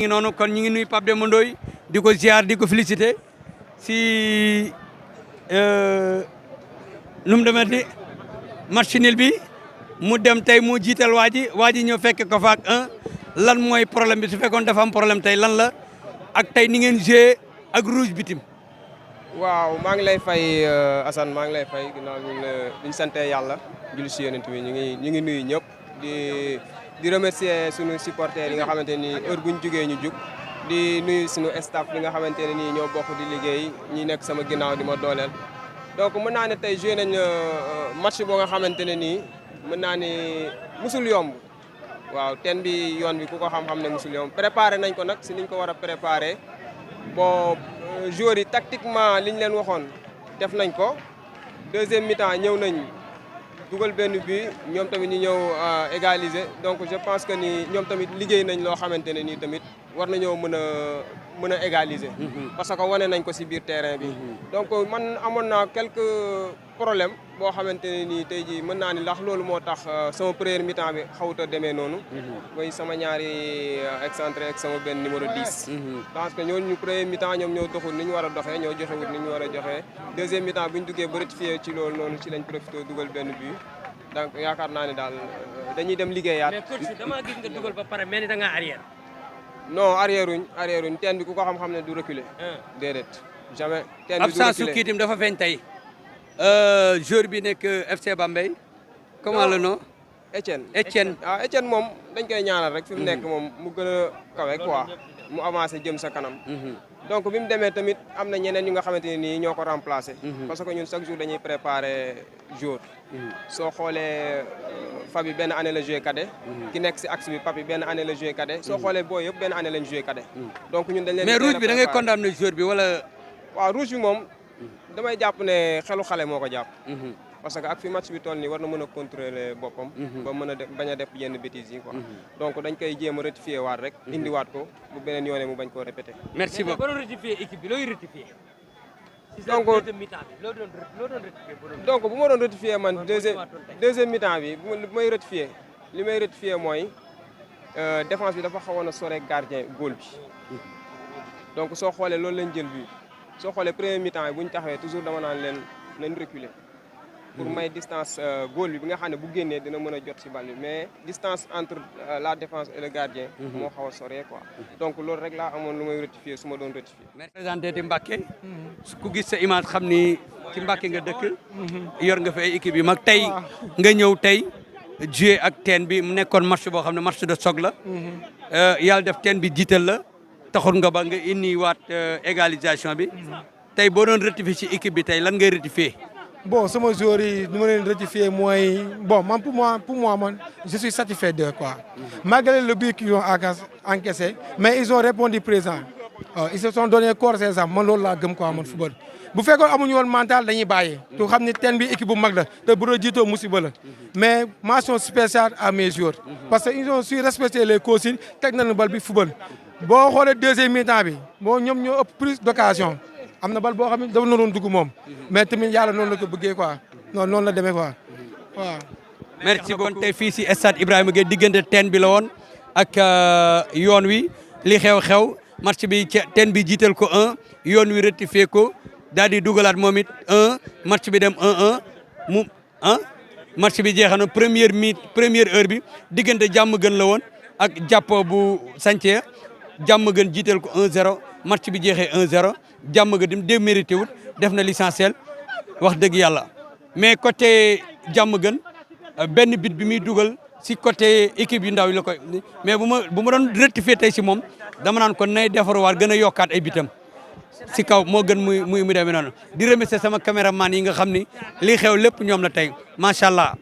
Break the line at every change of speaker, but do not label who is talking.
ngi noonu kon ñu ngi nuyu Pape Demba Ndoye di ko ziar di ko féliciter si nu mu demee di match nul bi mu dem tey mu jiital waa ji ñëw fekk ko faak lan mooy problème bi su fekkoon dafa am problème tey lan la ak tey ni ngeen joué ak rouge bitim.
waaw maa ngi lay fay Assane maa ngi lay fay ginnaaw ñu sante yàlla julli si yonent bi ñu ngi nuyu ñëpp di remercier sunu supporters yi nga xamante ni heure bu ñu jugee ñu jug di nuyu sunu staff bi nga xamante ne nii ñoo bokk di liggéey ñi nekk sama ginnaaw di ma dooleel. donc mën naa ne tey joué nañ match boo nga xamante ne nii mën naa ni musul yomb waaw teen bi yoon bi ku ko xam-xam ne musul yomb préparé nañ ko nag si niñ ko war a préparé bon joueurs yi tactiquement liñ leen waxoon def nañ ko deuxième mi-temps ñëw nañ dugal benn but ñoom tamit ñu ñëw égaliser donc je pense que ni ñoom tamit liggéey nañ loo xamante ne nii tamit war nañoo mën a égaliser. parce que wane nañ ko si biir terrain bi. donc man amoon naa quelques problèmes boo xamante ne nii tey jii mën naa ni ndax loolu moo tax sama première mi-temps bi xawut a demee noonu. mooy sama ñaari excentré ak sama benn numéro 10. parce que ñooñu premier mi-temps ñoom ñoo doxul ni ñu war a doxee ñoo joxewut ni ñu war a joxee deuxième mi-temps bu ñu duggee ba rectifier ci loolu noonu ci lañ profité dugal benn but donc yaakaar naa ne daal dañuy dem liggéeyaat.
mais coach damaa gis nga dugal ba pare mel ni da ngaa arrière.
non arrière wuñ teen bi ku ko xam-xam ne du reculer. déedéet jamais. teen bi du reculer
absence su kii dafa feeñ tey. joueur bi nekk FC Bambey. comment le nom. Etienne.
Etienne moom dañ koy ñaanal rek fi mu nekk moom mu gën a kawe quoi mu avancé jëm sa kanam. donc bi mu demee tamit am na ñeneen ñu nga xamante ne nii ñoo ko remplacé. parce que ñun chaque jour dañuy préparer jour. soo xoolee Fabi benn année la joué cadet. ki nekk si axe bi Papi benn année la joué cadet. soo xoolee booy yëpp benn année lañ joué cadet. donc ñun dañ leen
mais rouge bi da ngay condamné joueur bi wala.
waaw rouge bi moom damay jàpp ne xelu xale moo ko jàpp. parce que ak fi match bi toll nii war na mën a contrôler boppam. ba mën a bañ a def yenn bêtises yi quoi. donc dañ koy jéem a rectifier waat rek. indiwaat ko bu beneen yoonee mu bañ koo répété.
merci beaucoup
mais ba doon rectifier équipe bi looy rectifier.
donc donc bu ma doon rectifier man deuxième mi-temps bi bu may rectifier li may rectifier mooy défense bi dafa xawoon a sore gardien goal bi. donc soo xoolee loolu lañ jël bi soo xoolee premier mi-temps bi bu ñu taxawee toujours dama naan leen nañ reculer. pour may distance goal bi nga xam ne bu génnee dina mën a jot si bal bi mais distance entre la défense et le gardien. moo xaw a sore quoi. donc loolu rek laa amoon lu may rectifier su ma doon rectifier.
présenté di Mbacké. ku gis sa image xam ni ci Mbacké nga dëkk. yor nga fi ay équipe yu mag tey nga ñëw tey joué ak teen bi mu nekkoon match boo xam ne match de choc la. yàlla def teen bi jiital la taxul nga ba nga indi waat égalisation bi. tey boo doon rectifier ci équipe bi tey lan ngay rectifier.
bon sama joueurs yi nu ma leen rectifier mooy bon man pour moi man je suis satisfait d'eux quoi. Malgré le but qu'ils ont encaissé mais ils ont répondu présent. Ils se sont donné corps et âme man loolu laa gëm quoi man football. bu fekkoon amuñu woon mental dañuy bàyyi. tu xam ni teen bi équipe bu mag la te bu doon jiitoo musiba la. mais mention spéciale à mes joueurs. parce que ils ont su respecter les consignes teg nañu bal bi football. boo xoolee deuxième mi-temps bi bon ñoom ñoo ëpp plus d'occasion. am na bal boo xam ne dafa naroon dugg moom mais tamit yàlla noonu la ko bëggee quoi non noonu la demee quoi waaw.
merci beaucoup tey fii si stade Ibrahima Gueye diggante teen bi la woon ak yoon wi li xew-xew match bi teen bi jiital ko 1 yoon wi rectifié ko daal di dugalaat moom it 1 match bi dem 1-1 mu match bi jeexal na première heure bi diggante jàmm gën la woon ak jàppoo bu Santhie jàmm gën jiital ko 1-0 match bi jeexee 1-0. jàmm ga dim démérité wut def na l'essentiel wax dëgg yàlla mais côté jàmm gën benn bit bi muy dugal si côté équipe yu ndaw yi la koy mais bu ma doon rectifier tey si moom dama naan kon nay defaruwaat gën a yokkaat ay bitam si kaw moo gën muy demee noonu di remercier sama caméraman yi nga xam ni lii xew lépp ñoom la tey macha allah.